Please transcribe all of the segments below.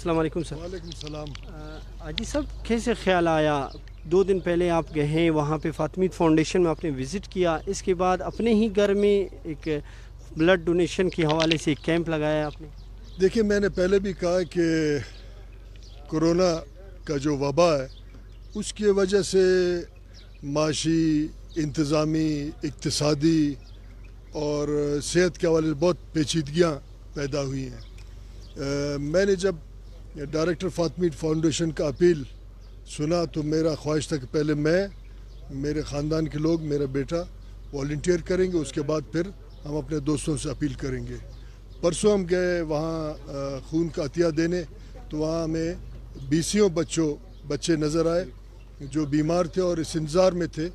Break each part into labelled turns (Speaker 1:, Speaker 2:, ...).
Speaker 1: अस्सलाम वालेकुम सर।
Speaker 2: वालेकुम सलाम।
Speaker 1: हाजी साहब, कैसे ख्याल आया 2 दिन पहले आप गए हैं वहाँ पे फातिमीद फाउंडेशन में आपने विज़िट किया, इसके बाद अपने ही घर में एक ब्लड डोनेशन के हवाले से एक कैंप लगाया आपने?
Speaker 2: देखिए, मैंने पहले भी कहा कि कोरोना का जो वबा है उसकी वजह से माशी, इंतज़ामी, इक्तिसादी और सेहत के हवाले से बहुत पेचीदगियाँ पैदा हुई हैं। मैंने जब डायरेक्टर फातिमीद फाउंडेशन का अपील सुना तो मेरा ख्वाहिश था कि पहले मैं, मेरे ख़ानदान के लोग, मेरा बेटा वॉलंटियर करेंगे, उसके बाद फिर हम अपने दोस्तों से अपील करेंगे। परसों हम गए वहाँ खून का अतिया देने, तो वहाँ हमें 20 बच्चे नज़र आए जो बीमार थे और इस इंतज़ार में थे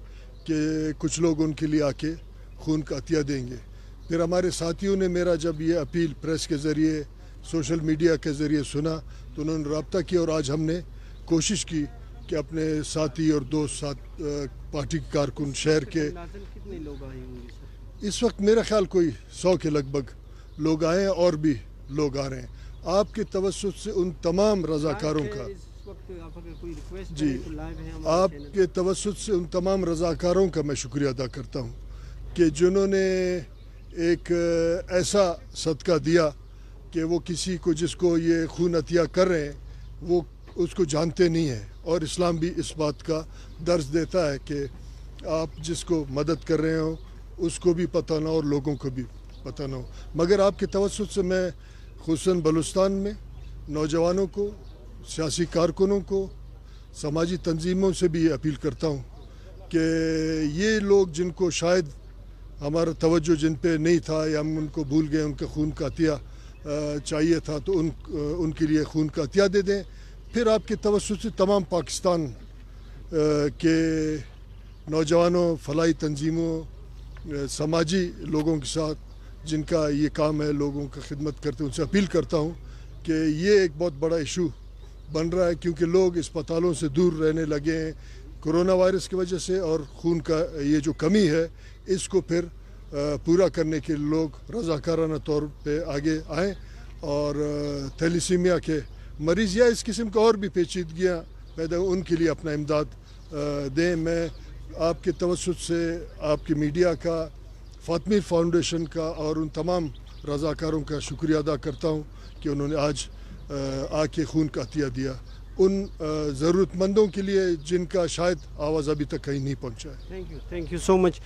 Speaker 2: कि कुछ लोग उनके लिए आके खून का अतिया देंगे। फिर हमारे साथियों ने मेरा जब ये अपील प्रेस के ज़रिए, सोशल मीडिया के ज़रिए सुना तो उन्होंने रब्ता किया और आज हमने कोशिश की कि अपने साथी और दोस्त साथ पार्टी के कारकुन शहर के,
Speaker 1: कितने लोग आए होंगे सर?
Speaker 2: इस वक्त मेरा ख्याल कोई 100 के लगभग लोग आए हैं और भी लोग आ रहे हैं। आपके तवज्जुह से उन तमाम रज़ाकारों का, जी, आपके तवज्जुह से उन तमाम रज़ाकारों का मैं शुक्रिया अदा करता हूँ कि जिन्होंने एक ऐसा सदका दिया कि वो किसी को, जिसको ये खून अतिया कर रहे हैं, वो उसको जानते नहीं हैं। और इस्लाम भी इस बात का दर्ज देता है कि आप जिसको मदद कर रहे हो उसको भी पता ना और लोगों को भी पता ना हो। मगर आपके तवज्जुह से मैं खुसूसन बलूचिस्तान में नौजवानों को, सियासी कारकुनों को, समाजी तंजीमों से भी ये अपील करता हूँ कि ये लोग जिनको शायद हमारा तवज्जो जिन पे नहीं था या हम उनको भूल गए, उनका खून का अतिया चाहिए था, तो उनके लिए खून का अतिया दे दें। फिर आपके तवज्जो से तमाम पाकिस्तान के नौजवानों, फलाही तंजीमों, समाजी लोगों के साथ जिनका ये काम है, लोगों का खिदमत करते, उनसे अपील करता हूँ कि ये एक बहुत बड़ा इशू बन रहा है, क्योंकि लोग अस्पतालों से दूर रहने लगे हैं कोरोना वायरस की वजह से, और खून का ये जो कमी है इसको फिर पूरा करने के लिए लोग रज़ाकाराना तौर पे आगे आएँ और थैलीसीमिया के मरीज़ या इस किस्म का और भी पेचीदगियाँ पैदा उनके लिए अपना इमदाद दें। मैं आपके तवज्जुह से आपकी मीडिया का, फातिमीद फाउंडेशन का और उन तमाम रज़ाकारों का शुक्रिया अदा करता हूँ कि उन्होंने आज आके खून का अतिया दिया उन ज़रूरतमंदों के लिए जिनका शायद आवाज़ अभी तक कहीं नहीं पहुँचा है।
Speaker 1: Thank you so much.